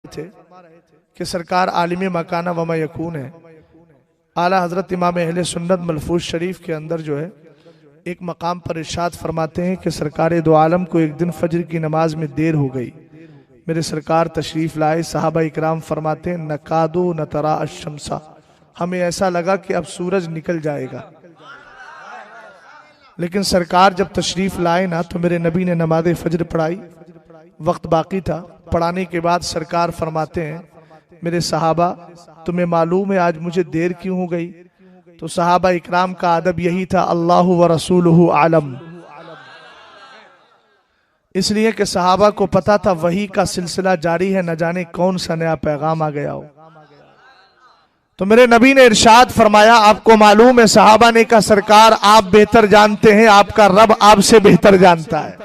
تھے کہ سرکار عالم مکانہ وما یکون ہے. اعلیٰ حضرت امام اہل سنت ملفوظ شریف کے اندر جو ہے ایک مقام پر ارشاد فرماتے ہیں کہ سرکار دو عالم کو ایک دن فجر کی نماز میں دیر ہو گئی. میرے سرکار تشریف لائے. صحابہ اکرام فرماتے ہیں نکادو نترا الشمسا، ہمیں ایسا لگا کہ اب سورج نکل جائے گا. لیکن سرکار جب تشریف لائے نا تو میرے نبی نے نماز فجر پڑھائی. وقت باقی تھا. پڑھانے کے بعد سرکار فرماتے ہیں میرے صحابہ تمہیں معلوم ہے آج مجھے دیر کیوں ہو گئی؟ تو صحابہ اکرام کا ادب یہی تھا اللہ و رسولہ عالم. اس لیے کہ صحابہ کو پتا تھا وحی کا سلسلہ جاری ہے، نہ جانے کون سا نیا پیغام آ گیا ہو. تو میرے نبی نے ارشاد فرمایا آپ کو معلوم ہے؟ صحابہ نے کہا سرکار آپ بہتر جانتے ہیں، آپ کا رب آپ سے بہتر جانتا ہے.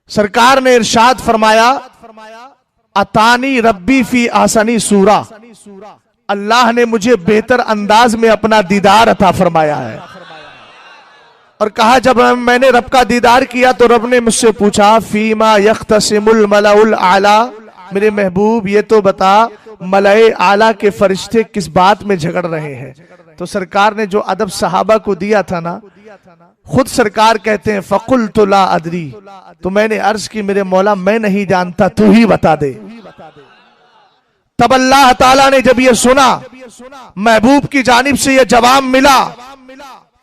سرکار نے ارشاد فرمایا اتانی ربی فی احسنی سورہ، اللہ نے مجھے بہتر انداز میں اپنا دیدار عطا فرمایا ہے. اور کہا جب میں نے رب کا دیدار کیا تو رب نے مجھ سے پوچھا فیما یختصم الملأ الاعلی، میرے محبوب یہ تو بتا ملائے اعلیٰ کے فرشتے کس بات میں جھگڑ رہے ہیں. تو سرکار نے جو ادب صحابہ کو دیا تھا نا، خود سرکار کہتے ہیں فقلت لا ادری، تو میں نے عرض کی میرے مولا میں نہیں جانتا تو ہی بتا دے. تب اللہ تعالیٰ نے جب یہ سنا، محبوب کی جانب سے یہ جواب ملا،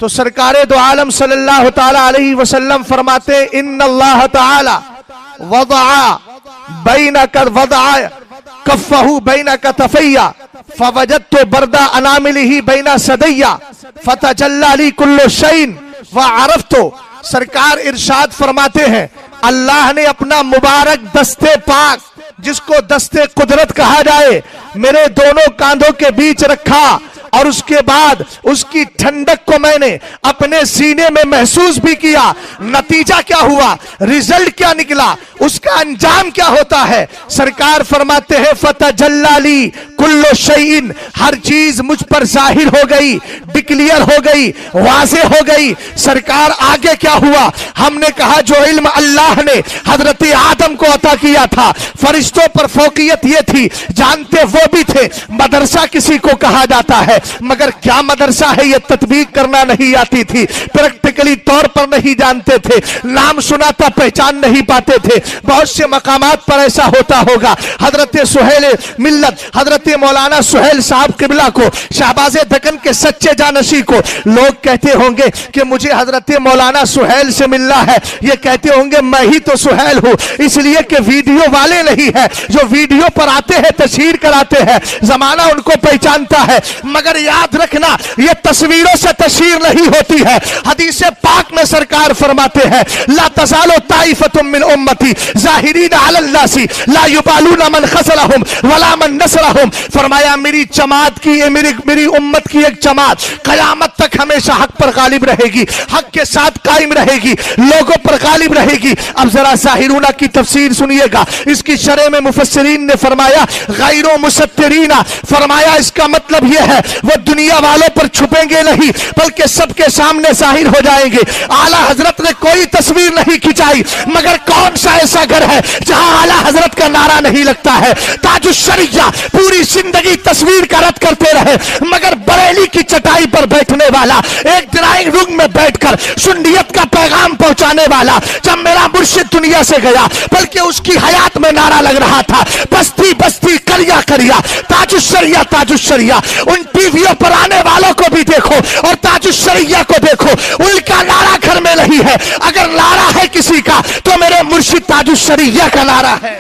تو سرکار دو عالم صلی اللہ تعالی علیہ وسلم فرماتے ان اللہ تعالی وضع بینک کفہو بینک تفیہ فوجدت برد اناملہ بین صدیہ فتجلی لی کل شیء وعرفت. سرکار ارشاد فرماتے ہیں اللہ نے اپنا مبارک دستے پاک جس کو دستے قدرت کہا جائے میرے دونوں کاندھوں کے بیچ رکھا، اور اس کے بعد اس کی ٹھنڈک کو میں نے اپنے سینے میں محسوس بھی کیا. نتیجہ کیا ہوا، ریزلٹ کیا نکلا، اس کا انجام کیا ہوتا ہے؟ سرکار فرماتے ہیں فتجلی لی کل شیء، ہر چیز مجھ پر ظاہر ہو گئی، ڈکلیئر ہو گئی، واضح ہو گئی. سرکار آگے کیا ہوا؟ ہم نے کہا جو علم اللہ نے حضرت آدم کو عطا کیا تھا، فرشتوں پر فوقیت یہ تھی، جانتے وہ بھی تھے. مدرسہ کسی کو کہا جاتا ہے، مگر کیا مدرسہ ہے یہ تطبیق کرنا نہیں آتی تھی، پریکٹیکلی طور پر نہیں جانتے تھے، نام سنا تھا پہچان نہیں پاتے تھے. بہت سے مقامات پر ایسا ہوتا ہوگا. حضرت سہیل ملت حضرت مولانا سہیل صاحب قبلہ کو، شہباز دکن کے سچے جانشی کو لوگ کہتے ہوں گے کہ مجھے حضرت مولانا سہیل سے ملنا ہے. یہ کہتے ہوں گے میں ہی تو سہیل ہوں، اس لیے کہ ویڈیو والے نہیں ہے جو ویڈیو پر آتے ہیں تشہیر کراتے ہیں، زمانہ ان کو پہچانتا ہے. مگر یاد رکھنا یہ تصویروں سے تشہیر نہیں ہوتی ہے. حدیث پاک میں سرکار فرماتے ہیں لا تزال طائفۃ من امتی ظاہرین علی الناس لا یبالون من خذلهم ولا من نصرهم. فرمایا میری جماعت کی میری امت کی ایک جماعت قیامت تک ہمیشہ حق پر غالب رہے گی، حق کے ساتھ قائم رہے گی، لوگوں پر غالب رہے گی. اب ذرا ظاہرون کی تفسیر سنیے گا. اس کی شرح میں مفسرین نے فرمایا غیر مسترین، فرمایا اس کا مطلب یہ ہے وہ دنیا والوں پر چھپیں گے نہیں بلکہ سب کے سامنے ظاہر ہو جائیں گے. اعلیٰ حضرت نے کوئی تصویر نہیں کھچائی، مگر کون سا ایسا گھر ہے جہاں اعلیٰ حضرت کا نعرہ نہیں لگتا ہے؟ تاج الشریعہ پوری زندگی تصویر کا رد کرتے رہے، مگر بریلی کی چٹائی پر بیٹھنے والا، ایک ڈرائنگ روم میں بیٹھ کر سنیت کا پیغام پہنچانے والا، جب میرا مرشد دنیا سے گیا بلکہ اس کی حیات میں نعرہ لگ رہا تھا بستی بستی کریا کریا تاج الشریعہ تاج الشریعہ. ان ٹی ویوں پر آنے والوں کو بھی دیکھو اور تاج الشریعہ کو دیکھو، ان کا نعرہ گھر میں نہیں ہے. اگر نعرہ ہے کسی کا تو میرے مرشد تاج الشریعہ کا نعرہ ہے.